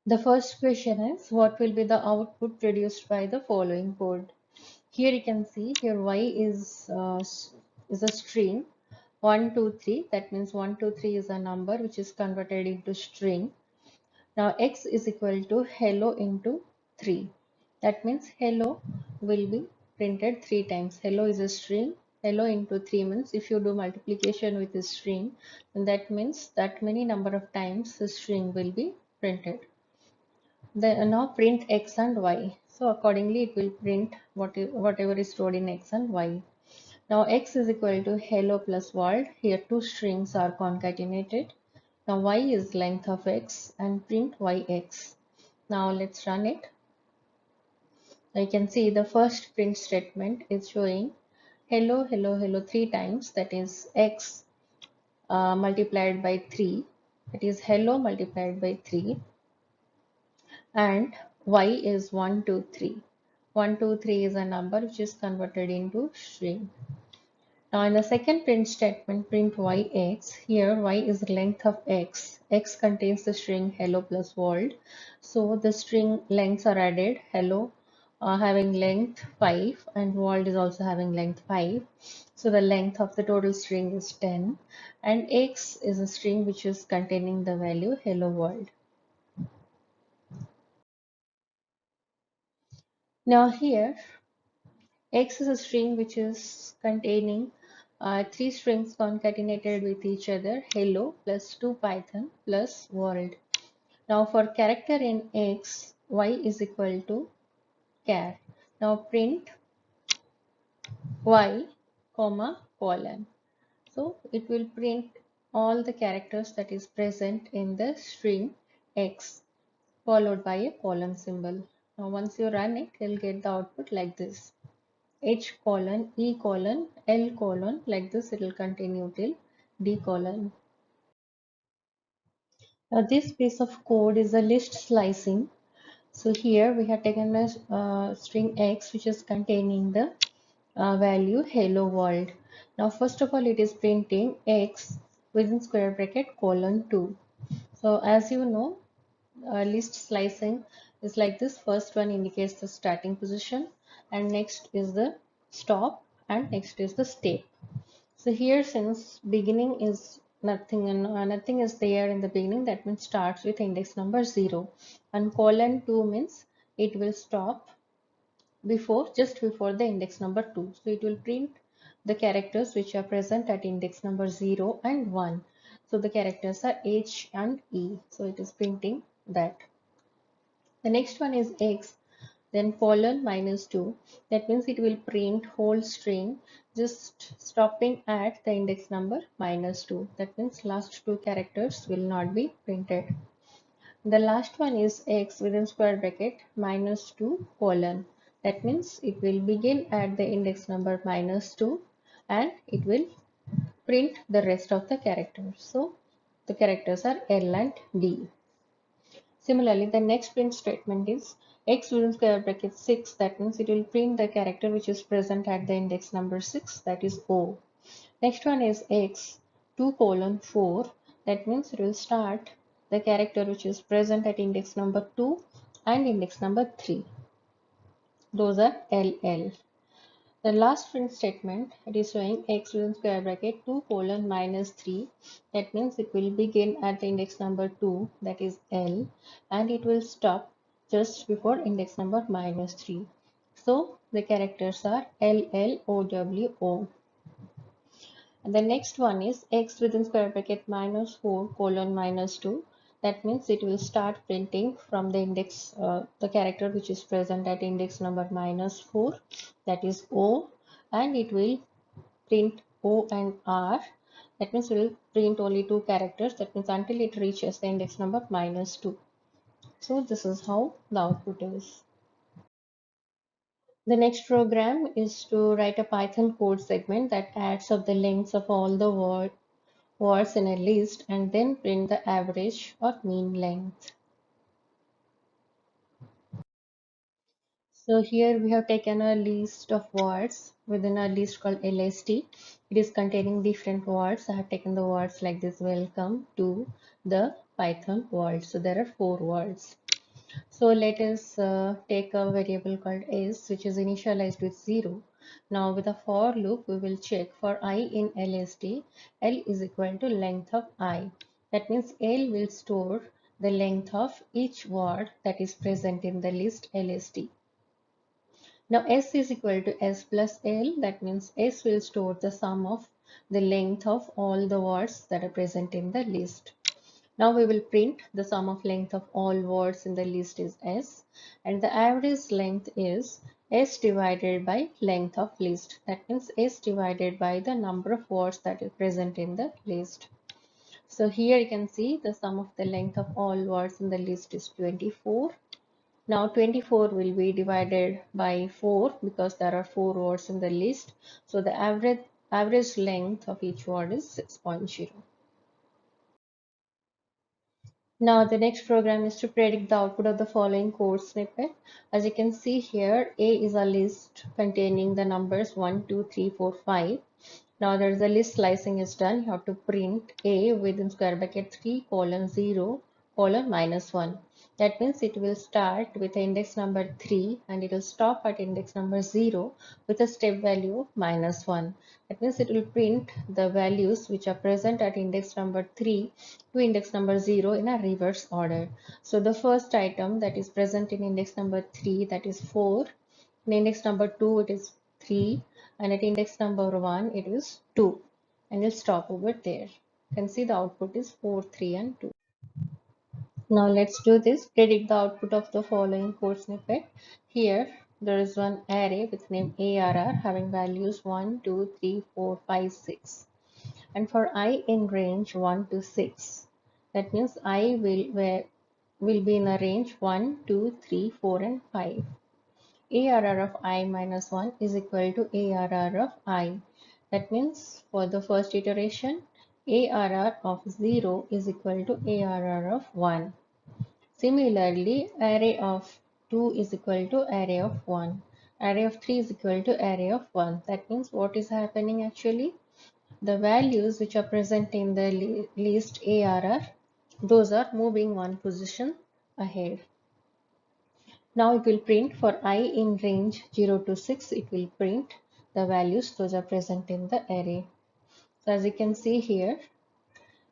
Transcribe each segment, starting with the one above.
The first question is what will be the output produced by the following code? Here you can see here y is a string 1, 2, 3. That means 1, 2, 3 is a number which is converted into string. Now x is equal to hello into 3. That means hello will be printed 3 times. Hello is a string. Hello into 3 means if you do multiplication with a string, then that means that many number of times the string will be printed. Then now print x and y. So accordingly it will print whatever is stored in x and y. Now x is equal to hello plus world. Here two strings are concatenated. Now y is length of x and print yx. Now let's run it. You can see the first print statement is showing hello hello hello 3 times, that is x multiplied by 3, that is hello multiplied by 3, and y is 1, 2, 3. 1, 2, 3 is a number which is converted into string. Now in the second print statement, print yx. Here y is length of x. X contains the string hello plus world. So the string lengths are added. Hello having length 5 and world is also having length 5. So the length of the total string is 10, and x is a string which is containing the value hello world. Now here x is a string which is containing three strings concatenated with each other, hello plus 2 Python plus world. Now for character in x, y is equal to char. Now print y comma colon. So it will print all the characters that is present in the string x followed by a colon symbol. Now once you run it, you'll get the output like this. H colon, E colon, L colon, like this it will continue till D colon. Now this piece of code is a list slicing. So here we have taken a string X which is containing the value hello world. Now first of all it is printing X within square bracket colon 2. So as you know, list slicing is like this. First one indicates the starting position, and next is the stop, and next is the step. So here, since beginning is nothing and nothing is there in the beginning, that means starts with index number 0, and colon 2 means it will stop just before the index number 2. So it will print the characters which are present at index number 0 and 1. So the characters are H and E. So it is printing that. The next one is X, then colon minus 2. That means it will print whole string just stopping at the index number minus 2. That means last two characters will not be printed. The last one is x within square bracket minus 2 colon. That means it will begin at the index number minus 2 and it will print the rest of the characters. So the characters are L and D. Similarly, the next print statement is x within square bracket 6. That means it will print the character which is present at the index number 6, that is O. Next one is x 2 colon 4. That means it will start the character which is present at index number 2 and index number 3. Those are LL. The last print statement, it is showing x within square bracket 2 colon minus 3. That means it will begin at the index number 2, that is L, and it will stop just before index number minus 3. So the characters are L, L, O, W, O. And the next one is x within square bracket minus 4 colon minus 2. That means it will start printing from the index, the character which is present at index number minus 4, that is O, and it will print O and R. That means it will print only two characters. That means until it reaches the index number minus 2. So this is how the output is. The next program is to write a Python code segment that adds up the lengths of all the words in a list and then print the average or mean length. So here we have taken a list of words within a list called list. It is containing different words. I have taken the words like this: welcome to the Python world. So there are 4 words. So let us take a variable called s, which is initialized with 0. Now with a for loop, we will check for I in LST, L is equal to length of I. That means L will store the length of each word that is present in the list LST. Now S is equal to S plus L. That means S will store the sum of the length of all the words that are present in the list. Now we will print the sum of length of all words in the list is S, and the average length is S divided by length of list. That means S divided by the number of words that is present in the list. So here you can see the sum of the length of all words in the list is 24. Now 24 will be divided by 4 because there are 4 words in the list. So the average length of each word is 6.0. Now the next program is to predict the output of the following code snippet. As you can see here, A is a list containing the numbers 1, 2, 3, 4, 5. Now there is a list slicing is done. You have to print A within square bracket 3 colon 0 colon minus 1. That means it will start with index number 3 and it will stop at index number 0 with a step value of minus 1. That means it will print the values which are present at index number 3 to index number 0 in a reverse order. So the first item that is present in index number 3, that is 4. In index number 2 it is 3, and at index number 1 it is 2, and we'll stop over there. You can see the output is 4, 3 and 2. Now let's do this. Predict the output of the following code snippet. Here there is one array with name ARR having values 1, 2, 3, 4, 5, 6. And for I in range 1 to 6, that means I will be in a range 1, 2, 3, 4 and 5. ARR of I minus 1 is equal to ARR of I. That means for the first iteration, ARR of 0 is equal to ARR of 1. Similarly, array of 2 is equal to array of 1. Array of 3 is equal to array of 1. That means what is happening actually? The values which are present in the list ARR, those are moving one position ahead. Now it will print for I in range 0 to 6, it will print the values those are present in the array. So as you can see here,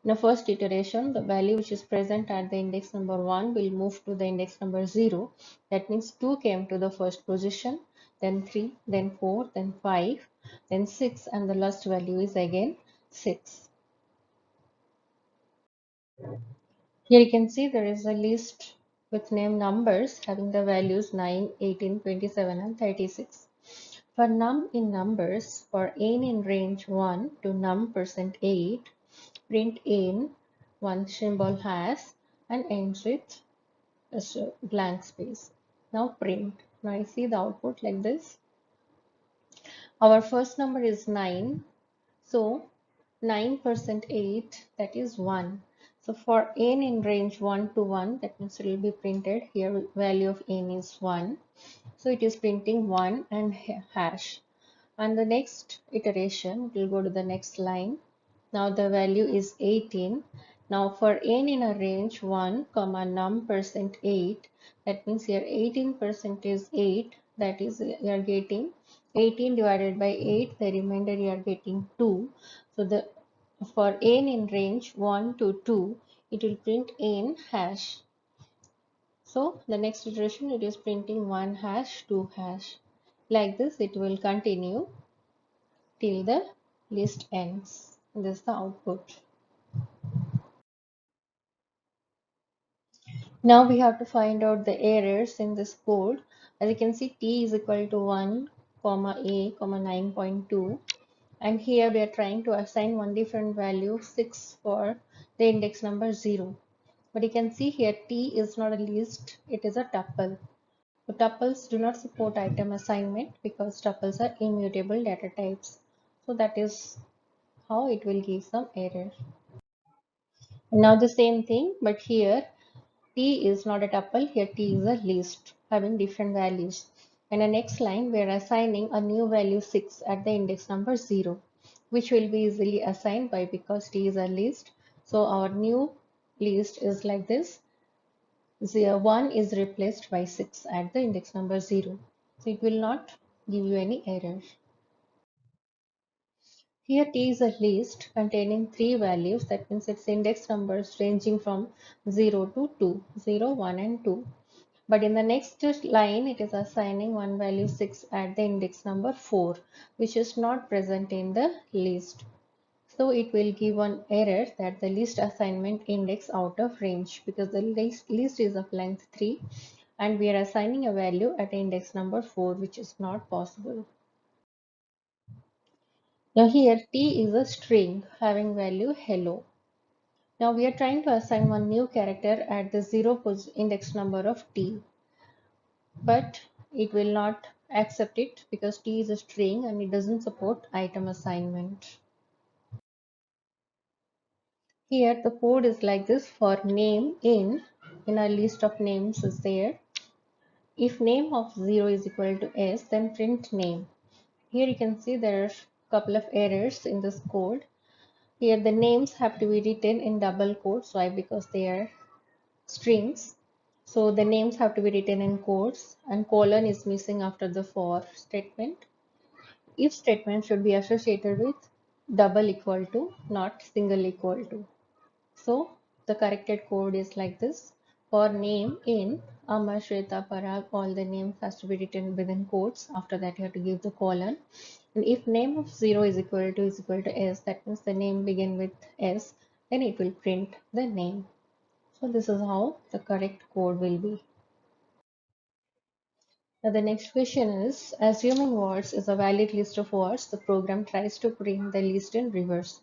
in the first iteration, the value which is present at the index number 1 will move to the index number 0. That means 2 came to the first position, then 3, then 4, then 5, then 6, and the last value is again 6. Here you can see there is a list with name numbers having the values 9, 18, 27 and 36. For num in numbers, for n in range 1 to num %8, print n, one symbol has and ends with a blank space. Now print. Now I see the output like this. Our first number is 9. So 9% 8, that is 1. So for n in range 1 to 1, that means it will be printed here, value of n is 1. So it is printing 1 and hash. And the next iteration, we'll go to the next line. Now the value is 18. Now for n in a range 1, comma num %8, that means here 18% is 8, that is you are getting 18 divided by 8, the remainder you are getting 2. So the for n in range 1 to 2, it will print n hash. So the next iteration it is printing 1 hash, 2 hash. Like this it will continue till the list ends. This is the output. Now we have to find out the errors in this code. As you can see, t is equal to 1, comma a, comma 9.2. And here we are trying to assign one different value 6 for the index number 0. But you can see here t is not a list, it is a tuple. So tuples do not support item assignment because tuples are immutable data types. So that is how it will give some error. Now the same thing, but here t is not a tuple, here t is a list having different values. And the next line, we are assigning a new value 6 at the index number 0, which will be easily assigned by because t is a list. So our new list is like this. 1 is replaced by 6 at the index number 0. So it will not give you any error. Here T is a list containing 3 values, that means its index numbers ranging from 0 to 2, 0, 1 and 2. But in the next line it is assigning one value 6 at the index number 4, which is not present in the list. So it will give one error that the list assignment index out of range, because the list is of length 3 and we are assigning a value at index number 4, which is not possible. Now here T is a string having value hello. Now we are trying to assign one new character at the 0 index number of T, but it will not accept it because T is a string and it doesn't support item assignment. Here the code is like this. For name in our list of names is there. If name of 0 is equal to S, then print name. Here you can see there are a couple of errors in this code. Here the names have to be written in double quotes. Why? Because they are strings. So the names have to be written in quotes and colon is missing after the for statement. If statement should be associated with double equal to, not single equal to. So the corrected code is like this. For name in Amar, Shweta, Parag, all the names has to be written within quotes. After that you have to give the colon. And if name of 0 is equal to S, that means the name begin with S, then it will print the name. So this is how the correct code will be. Now the next question is, assuming words is a valid list of words, the program tries to print the list in reverse.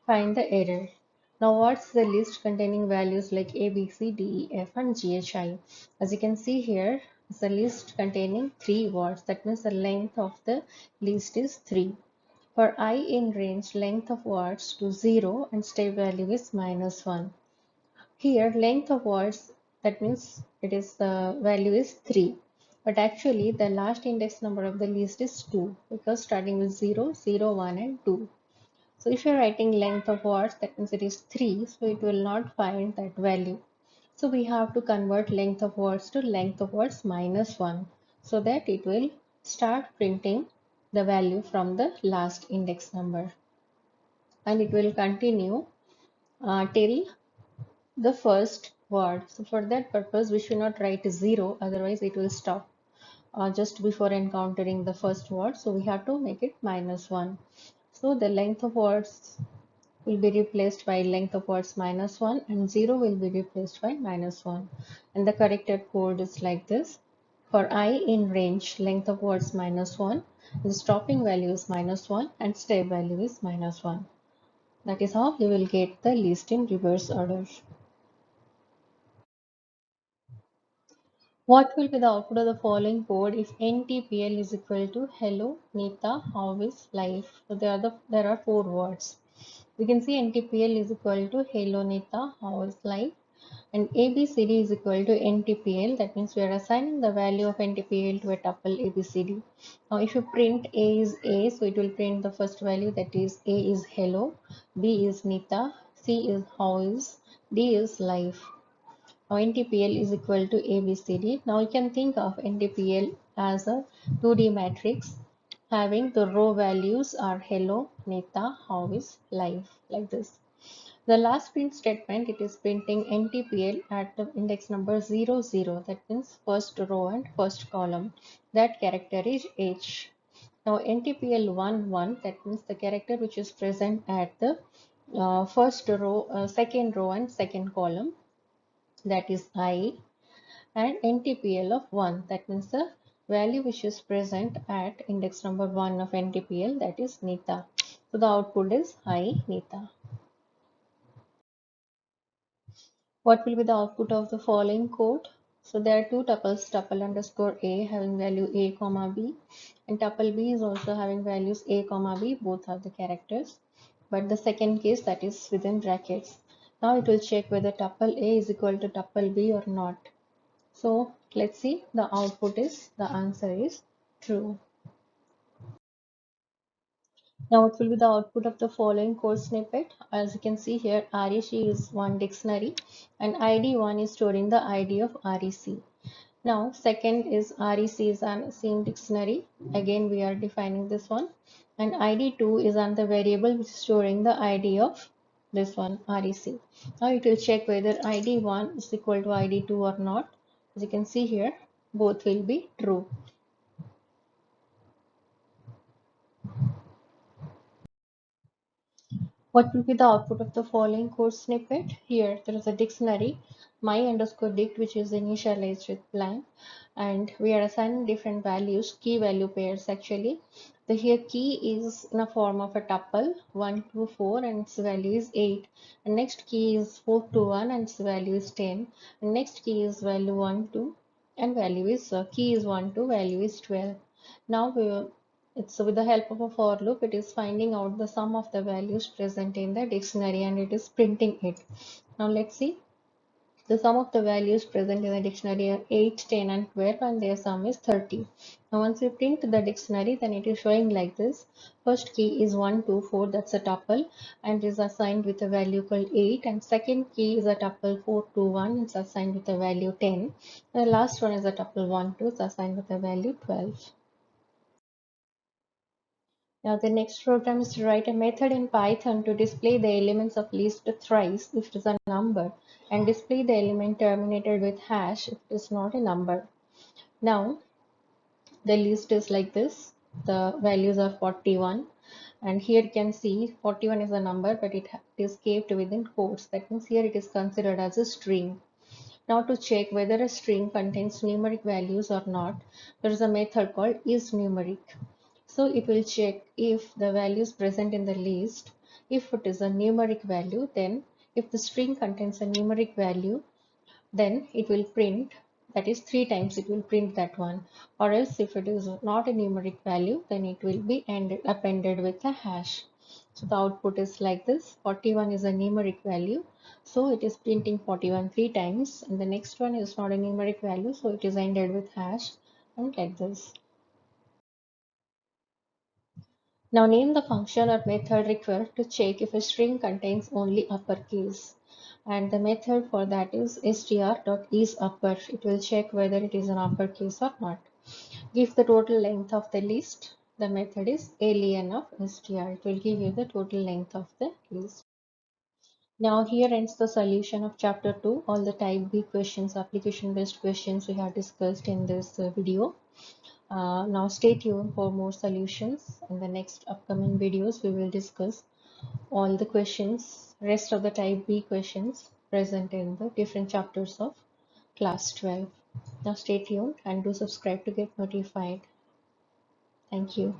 Find the error. Now what's the list containing values like A, B, C, D, E, F and G, H, I? As you can see here, it's a list containing 3 words. That means the length of the list is 3. For I in range, length of words to 0 and step value is -1. Here length of words, that means it is the value is 3. But actually the last index number of the list is 2 because starting with 0, 0, 1 and 2. So if you're writing length of words, that means it is 3, so it will not find that value. So we have to convert length of words to length of words -1 so that it will start printing the value from the last index number. And it will continue till the first word. So for that purpose, we should not write 0, otherwise it will stop just before encountering the first word. So we have to make it -1. So the length of words will be replaced by length of words -1 and 0 will be replaced by -1. And the corrected code is like this. For I in range, length of words -1, the stopping value is -1 and step value is -1. That is how you will get the list in reverse order. What will be the output of the following code if NTPL is equal to hello, Nita, how is life? So there are 4 words. We can see NTPL is equal to hello, Nita, how is life? And ABCD is equal to NTPL. That means we are assigning the value of NTPL to a tuple ABCD. Now if you print A is A, so it will print the first value, that is A is hello, B is Nita, C is how is, D is life. Now NTPL is equal to ABCD. Now you can think of NTPL as a 2D matrix having the row values are hello, Nita, how is, life, like this. The last print statement, it is printing NTPL at the index number 00. That means first row and first column. That character is H. Now NTPL 11, that means the character which is present at the first row, second row and second column, that is I. And NTPL of 1, that means the value which is present at index number 1 of NTPL, that is Nita. So the output is Hi Nita. What will be the output of the following code? So there are two tuples, tuple underscore A having value A comma B, and tuple B is also having values A comma B, both are the characters, but the second case, that is within brackets. Now it will check whether tuple A is equal to tuple B or not. So let's see, the output is, the answer is true. Now it will be the output of the following code snippet. As you can see here, REC is one dictionary and ID1 is storing the ID of REC. Now second is REC is an same dictionary. Again we are defining this one, and ID2 is on the variable which is storing the ID of this one REC. Now it will check whether ID1 is equal to ID2 or not. As you can see here, both will be true. What will be the output of the following code snippet? Here there is a dictionary my underscore dict which is initialized with blank, and we are assigning different values, key value pairs actually. The here key is in a form of a tuple 1 to 4 and its value is 8. And next key is 4 to 1 and its value is 10. And next key is value 1 to and value is key is 1 to value is 12. Now it's with the help of a for loop, it is finding out the sum of the values present in the dictionary and it is printing it. Now let's see. The sum of the values present in the dictionary are 8, 10 and 12 and their sum is 30. Now once we print the dictionary, then it is showing like this. First key is 1, 2, 4, that's a tuple and is assigned with a value called 8, and second key is a tuple 4, 2, 1, it's assigned with a value 10. And the last one is a tuple 1, 2, it's assigned with a value 12. Now the next program is to write a method in Python to display the elements of list thrice if it is a number, and display the element terminated with hash if it is not a number. Now the list is like this. The values are 41, and here you can see 41 is a number but it is kept within quotes. That means here it is considered as a string. Now to check whether a string contains numeric values or not, there is a method called isNumeric. So it will check if the values present in the list, if it is a numeric value, then if the string contains a numeric value, then it will print, that is 3 times it will print that one, or else if it is not a numeric value, then it will be appended with a hash. So the output is like this. 41 is a numeric value, so it is printing 41 3 times, and the next one is not a numeric value, so it is ended with hash, and like this. Now name the function or method required to check if a string contains only uppercase. And the method for that is str.isUpper. It will check whether it is an uppercase or not. Give the total length of the list. The method is alien of str. It will give you the total length of the list. Now here ends the solution of chapter 2. All the type B questions, application based questions we have discussed in this video. Now stay tuned for more solutions. In the next upcoming videos, we will discuss all the questions, rest of the type B questions present in the different chapters of class 12. Now stay tuned and do subscribe to get notified. Thank you.